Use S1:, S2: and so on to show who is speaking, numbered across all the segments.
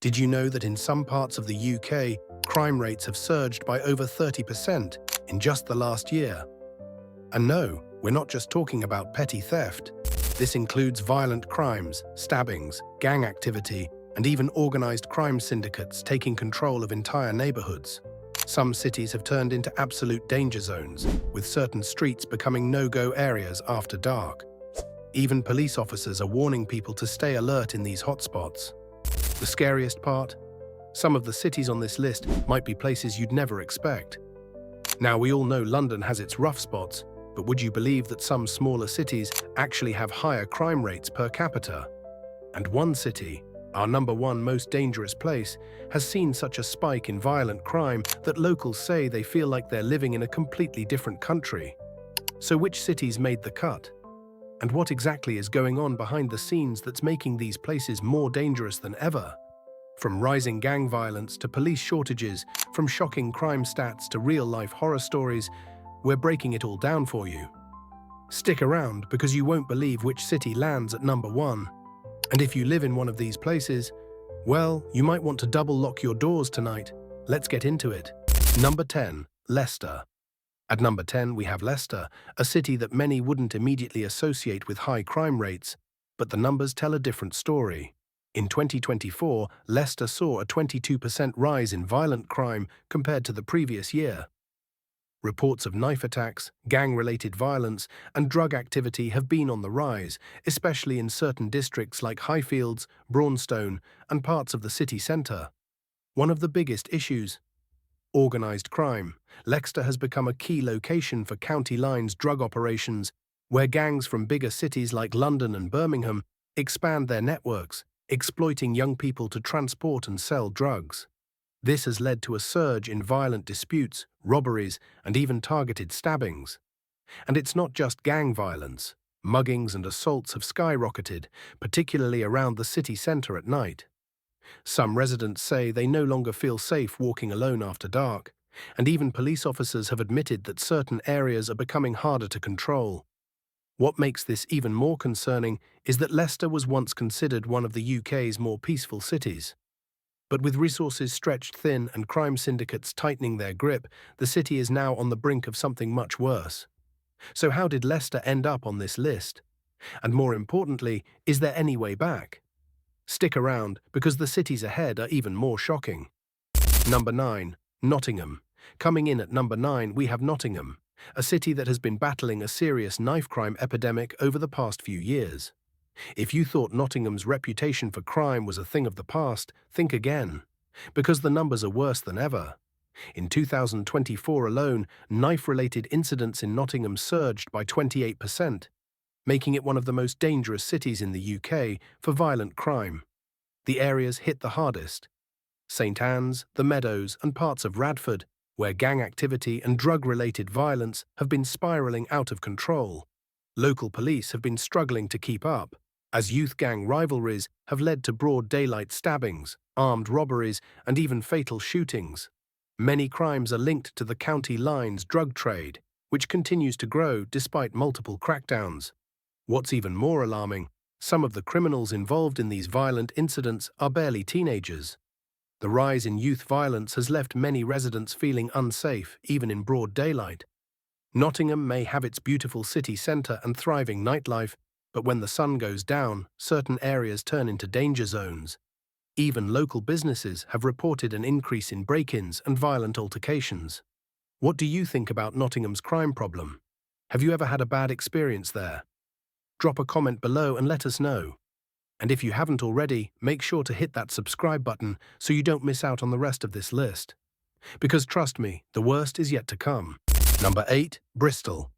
S1: Did you know that in some parts of the UK, crime rates have surged by over 30% in just the last year? And no, we're not just talking about petty theft. This includes violent crimes, stabbings, gang activity, and even organized crime syndicates taking control of entire neighborhoods. Some cities have turned into absolute danger zones, with certain streets becoming no-go areas after dark. Even police officers are warning people to stay alert in these hotspots. The scariest part? Some of the cities on this list might be places you'd never expect. Now, we all know London has its rough spots, but would you believe that some smaller cities actually have higher crime rates per capita? And one city, our #1 most dangerous place, has seen such a spike in violent crime that locals say they feel like they're living in a completely different country. So which cities made the cut? And what exactly is going on behind the scenes that's making these places more dangerous than ever? From rising gang violence to police shortages, from shocking crime stats to real-life horror stories, we're breaking it all down for you. Stick around because you won't believe which city lands at #1. And if you live in one of these places, well, you might want to double lock your doors tonight. Let's get into it. Number 10. Leicester. At number 10, we have Leicester, a city that many wouldn't immediately associate with high crime rates, but the numbers tell a different story. In 2024, Leicester saw a 22% rise in violent crime compared to the previous year. Reports of knife attacks, gang-related violence, and drug activity have been on the rise, especially in certain districts like Highfields, Braunstone, and parts of the city centre. One of the biggest issues: organised crime. Leicester has become a key location for county lines drug operations, where gangs from bigger cities like London and Birmingham expand their networks, exploiting young people to transport and sell drugs. This has led to a surge in violent disputes, robberies, and even targeted stabbings. And it's not just gang violence. Muggings and assaults have skyrocketed, particularly around the city centre at night. Some residents say they no longer feel safe walking alone after dark, and even police officers have admitted that certain areas are becoming harder to control. What makes this even more concerning is that Leicester was once considered one of the UK's more peaceful cities. But with resources stretched thin and crime syndicates tightening their grip, the city is now on the brink of something much worse. So how did Leicester end up on this list? And more importantly, is there any way back? Stick around, because the cities ahead are even more shocking. Number 9. Nottingham. Coming in at number 9, we have Nottingham, a city that has been battling a serious knife crime epidemic over the past few years. If you thought Nottingham's reputation for crime was a thing of the past, think again, because the numbers are worse than ever. In 2024 alone, knife-related incidents in Nottingham surged by 28%, making it one of the most dangerous cities in the UK for violent crime. The areas hit the hardest: St Anne's, the Meadows, and parts of Radford, where gang activity and drug-related violence have been spiralling out of control. Local police have been struggling to keep up, as youth gang rivalries have led to broad daylight stabbings, armed robberies, and even fatal shootings. Many crimes are linked to the county line's drug trade, which continues to grow despite multiple crackdowns. What's even more alarming, some of the criminals involved in these violent incidents are barely teenagers. The rise in youth violence has left many residents feeling unsafe, even in broad daylight. Nottingham may have its beautiful city centre and thriving nightlife, but when the sun goes down, certain areas turn into danger zones. Even local businesses have reported an increase in break-ins and violent altercations. What do you think about Nottingham's crime problem? Have you ever had a bad experience there? Drop a comment below and let us know. And if you haven't already, make sure to hit that subscribe button so you don't miss out on the rest of this list. Because trust me, the worst is yet to come. Number 8. Bristol.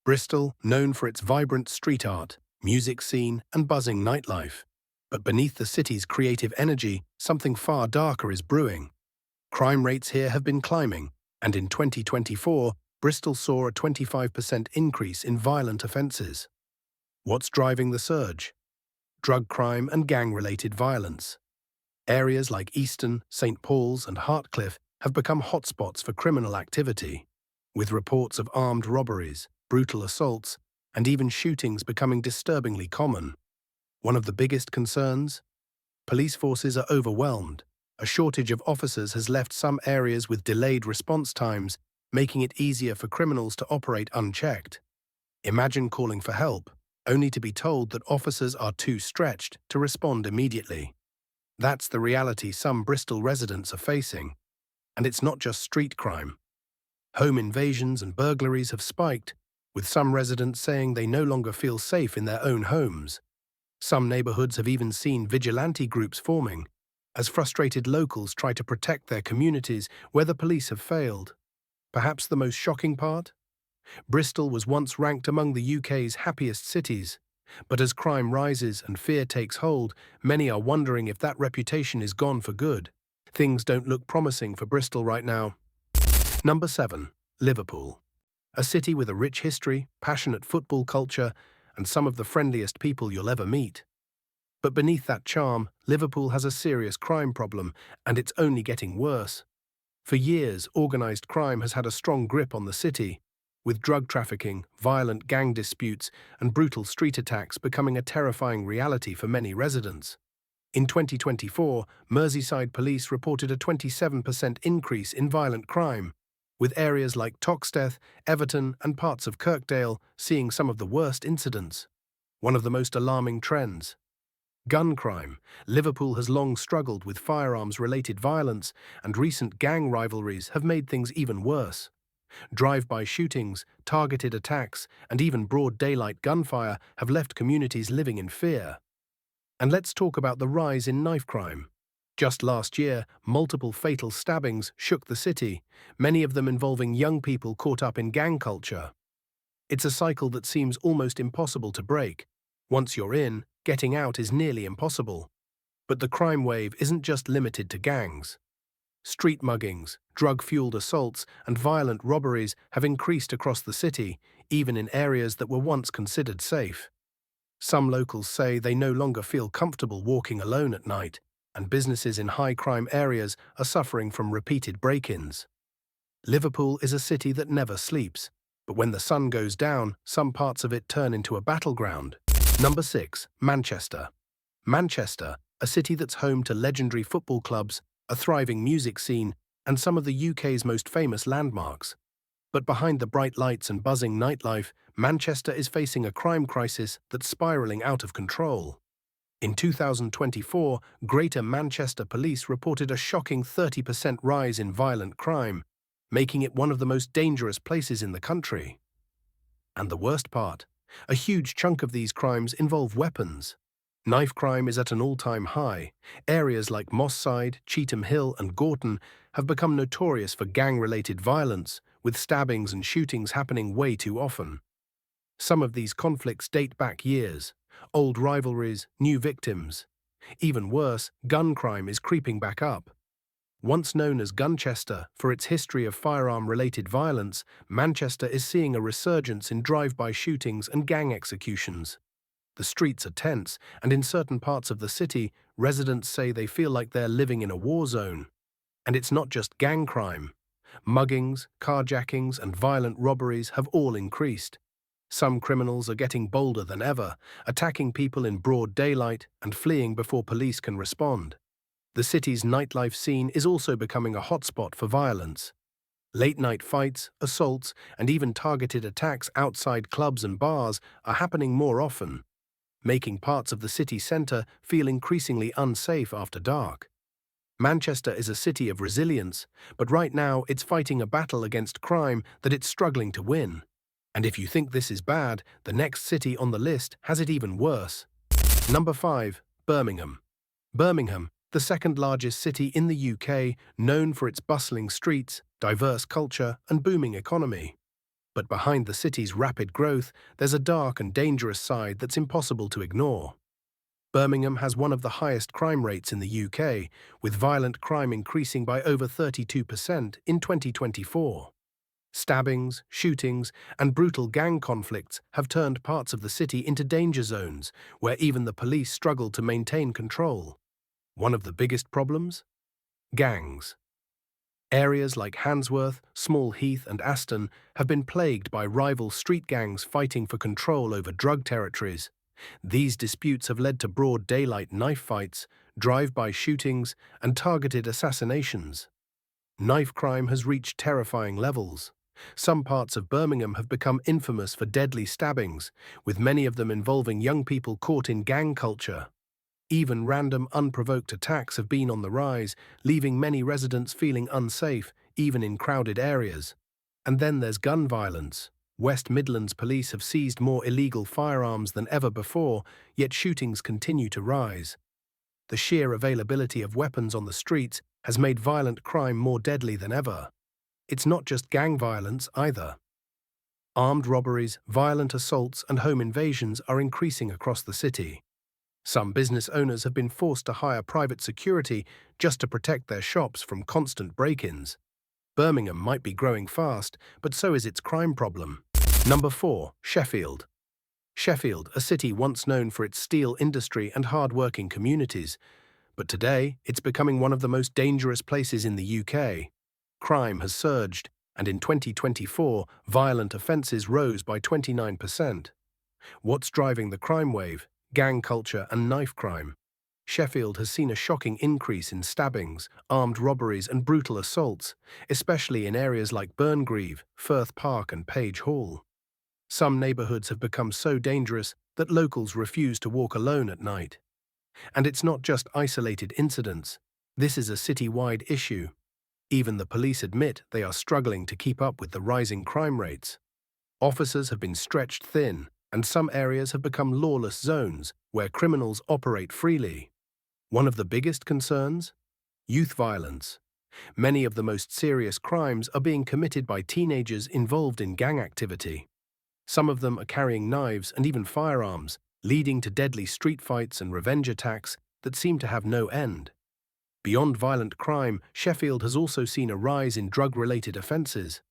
S1: Bristol, known for its vibrant street art, music scene, and buzzing nightlife. But beneath the city's creative energy, something far darker is brewing. Crime rates here have been climbing, and in 2024, Bristol saw a 25% increase in violent offences. What's driving the surge? Drug crime and gang-related violence. Areas like Easton, St Paul's, and Hartcliffe have become hotspots for criminal activity, with reports of armed robberies, brutal assaults, and even shootings becoming disturbingly common. One of the biggest concerns? Police forces are overwhelmed. A shortage of officers has left some areas with delayed response times, making it easier for criminals to operate unchecked. Imagine calling for help, only to be told that officers are too stretched to respond immediately. That's the reality some Bristol residents are facing. And it's not just street crime. Home invasions and burglaries have spiked, with some residents saying they no longer feel safe in their own homes. Some neighborhoods have even seen vigilante groups forming, as frustrated locals try to protect their communities where the police have failed. Perhaps the most shocking part? Bristol was once ranked among the UK's happiest cities, but as crime rises and fear takes hold, many are wondering if that reputation is gone for good. Things don't look promising for Bristol right now. Number 7. Liverpool. A city with a rich history, passionate football culture, and some of the friendliest people you'll ever meet. But beneath that charm, Liverpool has a serious crime problem, and it's only getting worse. For years, organised crime has had a strong grip on the city, with drug trafficking, violent gang disputes, and brutal street attacks becoming a terrifying reality for many residents. In 2024, Merseyside police reported a 27% increase in violent crime, with areas like Toxteth, Everton, and parts of Kirkdale seeing some of the worst incidents. One of the most alarming trends. Gun crime. Liverpool has long struggled with firearms-related violence, and recent gang rivalries have made things even worse. Drive-by shootings, targeted attacks, and even broad daylight gunfire have left communities living in fear. And let's talk about the rise in knife crime. Just last year, multiple fatal stabbings shook the city, many of them involving young people caught up in gang culture. It's a cycle that seems almost impossible to break. Once you're in, getting out is nearly impossible. But the crime wave isn't just limited to gangs. Street muggings, drug-fueled assaults, and violent robberies have increased across the city, even in areas that were once considered safe. Some locals say they no longer feel comfortable walking alone at night, and businesses in high-crime areas are suffering from repeated break-ins. Liverpool is a city that never sleeps, but when the sun goes down, some parts of it turn into a battleground. Number 6. Manchester. Manchester, a city that's home to legendary football clubs, a thriving music scene, and some of the UK's most famous landmarks. But behind the bright lights and buzzing nightlife, Manchester is facing a crime crisis that's spiralling out of control. In 2024, Greater Manchester Police reported a shocking 30% rise in violent crime, making it one of the most dangerous places in the country. And the worst part, a huge chunk of these crimes involve weapons. Knife crime is at an all-time high. Areas like Moss Side, Cheetham Hill, and Gorton have become notorious for gang-related violence, with stabbings and shootings happening way too often. Some of these conflicts date back years. Old rivalries, new victims. Even worse, gun crime is creeping back up. Once known as Gunchester for its history of firearm-related violence, Manchester is seeing a resurgence in drive-by shootings and gang executions. The streets are tense, and in certain parts of the city, residents say they feel like they're living in a war zone. And it's not just gang crime. Muggings, carjackings, and violent robberies have all increased. Some criminals are getting bolder than ever, attacking people in broad daylight and fleeing before police can respond. The city's nightlife scene is also becoming a hotspot for violence. Late-night fights, assaults, and even targeted attacks outside clubs and bars are happening more often, making parts of the city centre feel increasingly unsafe after dark. Manchester is a city of resilience, but right now it's fighting a battle against crime that it's struggling to win. And if you think this is bad, the next city on the list has it even worse. Number 5. Birmingham. Birmingham, the second largest city in the UK, known for its bustling streets, diverse culture, and booming economy. But behind the city's rapid growth, there's a dark and dangerous side that's impossible to ignore. Birmingham has one of the highest crime rates in the UK, with violent crime increasing by over 32% in 2024. Stabbings, shootings, and brutal gang conflicts have turned parts of the city into danger zones, where even the police struggle to maintain control. One of the biggest problems? Gangs. Areas like Handsworth, Small Heath, and Aston have been plagued by rival street gangs fighting for control over drug territories. These disputes have led to broad daylight knife fights, drive-by shootings, and targeted assassinations. Knife crime has reached terrifying levels. Some parts of Birmingham have become infamous for deadly stabbings, with many of them involving young people caught in gang culture. Even random, unprovoked attacks have been on the rise, leaving many residents feeling unsafe, even in crowded areas. And then there's gun violence. West Midlands police have seized more illegal firearms than ever before, yet shootings continue to rise. The sheer availability of weapons on the streets has made violent crime more deadly than ever. It's not just gang violence either. Armed robberies, violent assaults, and home invasions are increasing across the city. Some business owners have been forced to hire private security just to protect their shops from constant break-ins. Birmingham might be growing fast, but so is its crime problem. Number 4. Sheffield. Sheffield, a city once known for its steel industry and hard-working communities, but today it's becoming one of the most dangerous places in the UK. Crime has surged, and in 2024, violent offences rose by 29%. What's driving the crime wave? Gang culture and knife crime. Sheffield has seen a shocking increase in stabbings, armed robberies and brutal assaults, especially in areas like Burngreave, Firth Park and Page Hall. Some neighbourhoods have become so dangerous that locals refuse to walk alone at night. And it's not just isolated incidents. This is a city-wide issue. Even the police admit they are struggling to keep up with the rising crime rates. Officers have been stretched thin, and some areas have become lawless zones where criminals operate freely. One of the biggest concerns? Youth violence. Many of the most serious crimes are being committed by teenagers involved in gang activity. Some of them are carrying knives and even firearms, leading to deadly street fights and revenge attacks that seem to have no end. Beyond violent crime, Sheffield has also seen a rise in drug-related offences.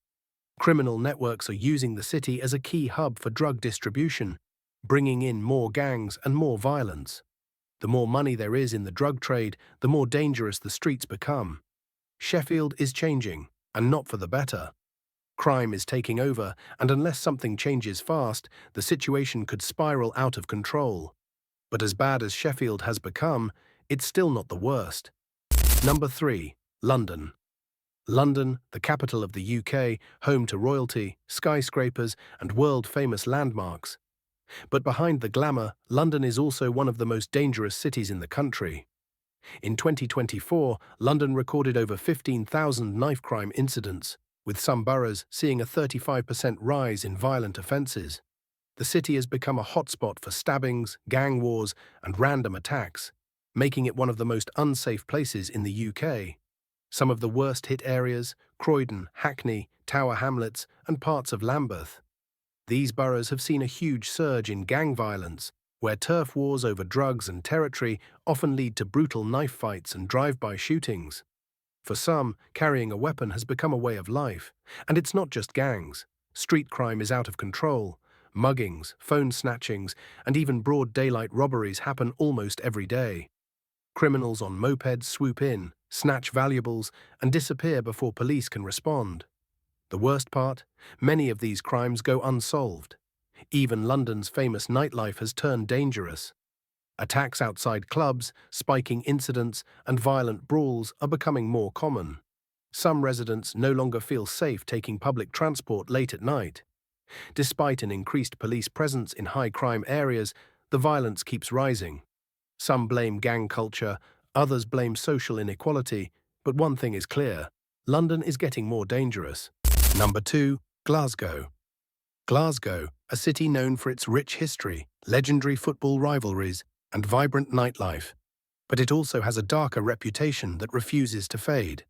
S1: Criminal networks are using the city as a key hub for drug distribution, bringing in more gangs and more violence. The more money there is in the drug trade, the more dangerous the streets become. Sheffield is changing, and not for the better. Crime is taking over, and unless something changes fast, the situation could spiral out of control. But as bad as Sheffield has become, it's still not the worst. Number 3. London. London, the capital of the UK, home to royalty, skyscrapers, and world-famous landmarks. But behind the glamour, London is also one of the most dangerous cities in the country. In 2024, London recorded over 15,000 knife crime incidents, with some boroughs seeing a 35% rise in violent offences. The city has become a hotspot for stabbings, gang wars, and random attacks, making it one of the most unsafe places in the UK. Some of the worst-hit areas: Croydon, Hackney, Tower Hamlets, and parts of Lambeth. These boroughs have seen a huge surge in gang violence, where turf wars over drugs and territory often lead to brutal knife fights and drive-by shootings. For some, carrying a weapon has become a way of life. And it's not just gangs. Street crime is out of control. Muggings, phone snatchings, and even broad daylight robberies happen almost every day. Criminals on mopeds swoop in, snatch valuables, and disappear before police can respond. The worst part? Many of these crimes go unsolved. Even London's famous nightlife has turned dangerous. Attacks outside clubs, spiking incidents, and violent brawls are becoming more common. Some residents no longer feel safe taking public transport late at night. Despite an increased police presence in high-crime areas, the violence keeps rising. Some blame gang culture, others blame social inequality, but one thing is clear: London is getting more dangerous. Number 2. Glasgow. Glasgow, a city known for its rich history, legendary football rivalries, and vibrant nightlife. But it also has a darker reputation that refuses to fade.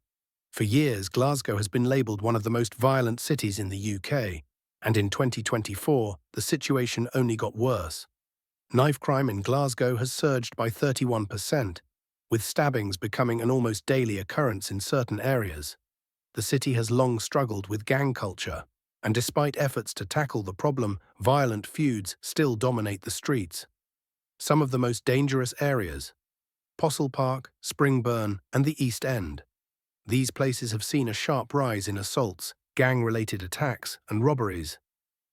S1: For years, Glasgow has been labelled one of the most violent cities in the UK, and in 2024, the situation only got worse. Knife crime in Glasgow has surged by 31%, with stabbings becoming an almost daily occurrence in certain areas. The city has long struggled with gang culture, and despite efforts to tackle the problem, violent feuds still dominate the streets. Some of the most dangerous areas: Postle Park, Springburn, and the East End. These places have seen a sharp rise in assaults, gang-related attacks, and robberies.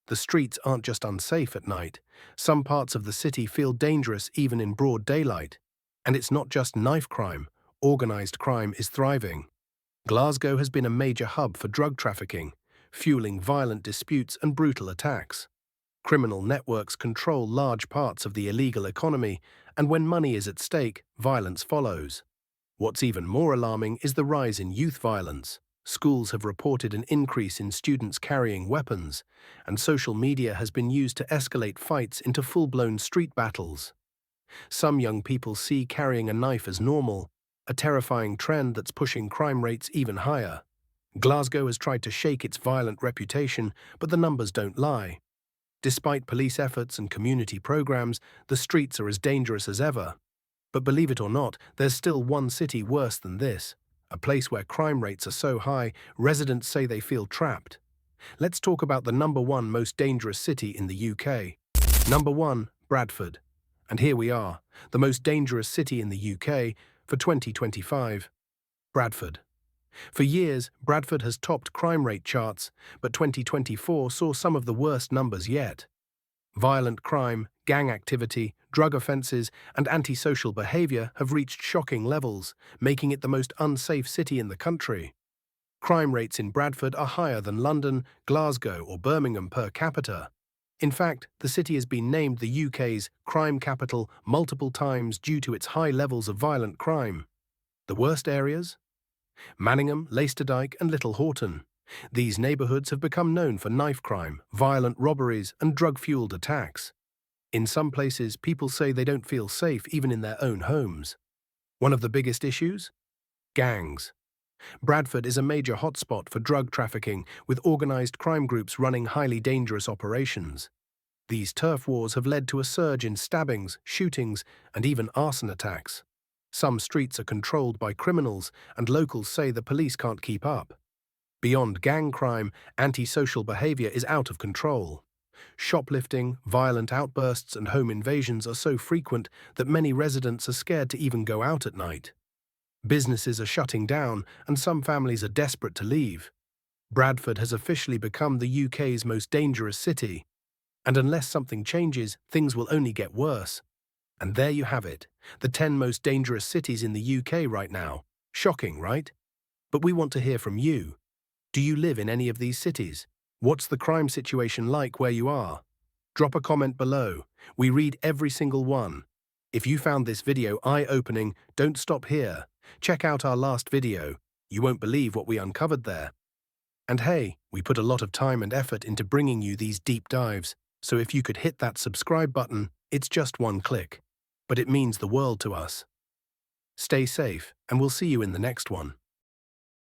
S1: The streets aren't just unsafe at night. Some parts of the city feel dangerous even in broad daylight. And it's not just knife crime. Organized crime is thriving. Glasgow has been a major hub for drug trafficking, fueling violent disputes and brutal attacks. Criminal networks control large parts of the illegal economy, and when money is at stake, violence follows. What's even more alarming is the rise in youth violence. Schools have reported an increase in students carrying weapons, and social media has been used to escalate fights into full-blown street battles. Some young people see carrying a knife as normal, a terrifying trend that's pushing crime rates even higher. Glasgow has tried to shake its violent reputation, but the numbers don't lie. Despite police efforts and community programs, the streets are as dangerous as ever. But believe it or not, there's still one city worse than this. A place where crime rates are so high, residents say they feel trapped. Let's talk about the #1 most dangerous city in the UK. Number 1, Bradford. And here we are, the most dangerous city in the UK for 2025. Bradford. For years, Bradford has topped crime rate charts, but 2024 saw some of the worst numbers yet. Violent crime, gang activity, drug offences, and antisocial behaviour have reached shocking levels, making it the most unsafe city in the country. Crime rates in Bradford are higher than London, Glasgow, or Birmingham per capita. In fact, the city has been named the UK's crime capital multiple times due to its high levels of violent crime. The worst areas? Manningham, Leicesterdike, and Little Horton. These neighbourhoods have become known for knife crime, violent robberies, and drug-fueled attacks. In some places, people say they don't feel safe even in their own homes. One of the biggest issues? Gangs. Bradford is a major hotspot for drug trafficking, with organised crime groups running highly dangerous operations. These turf wars have led to a surge in stabbings, shootings, and even arson attacks. Some streets are controlled by criminals, and locals say the police can't keep up. Beyond gang crime, antisocial behaviour is out of control. Shoplifting, violent outbursts, and home invasions are so frequent that many residents are scared to even go out at night. Businesses are shutting down, and some families are desperate to leave. Bradford has officially become the UK's most dangerous city. And unless something changes, things will only get worse. And there you have it, the 10 most dangerous cities in the UK right now. Shocking, right? But we want to hear from you. Do you live in any of these cities? What's the crime situation like where you are? Drop a comment below. We read every single one. If you found this video eye-opening, don't stop here. Check out our last video. You won't believe what we uncovered there. And hey, we put a lot of time and effort into bringing you these deep dives, so if you could hit that subscribe button, it's just one click. But it means the world to us. Stay safe, and we'll see you in the next one.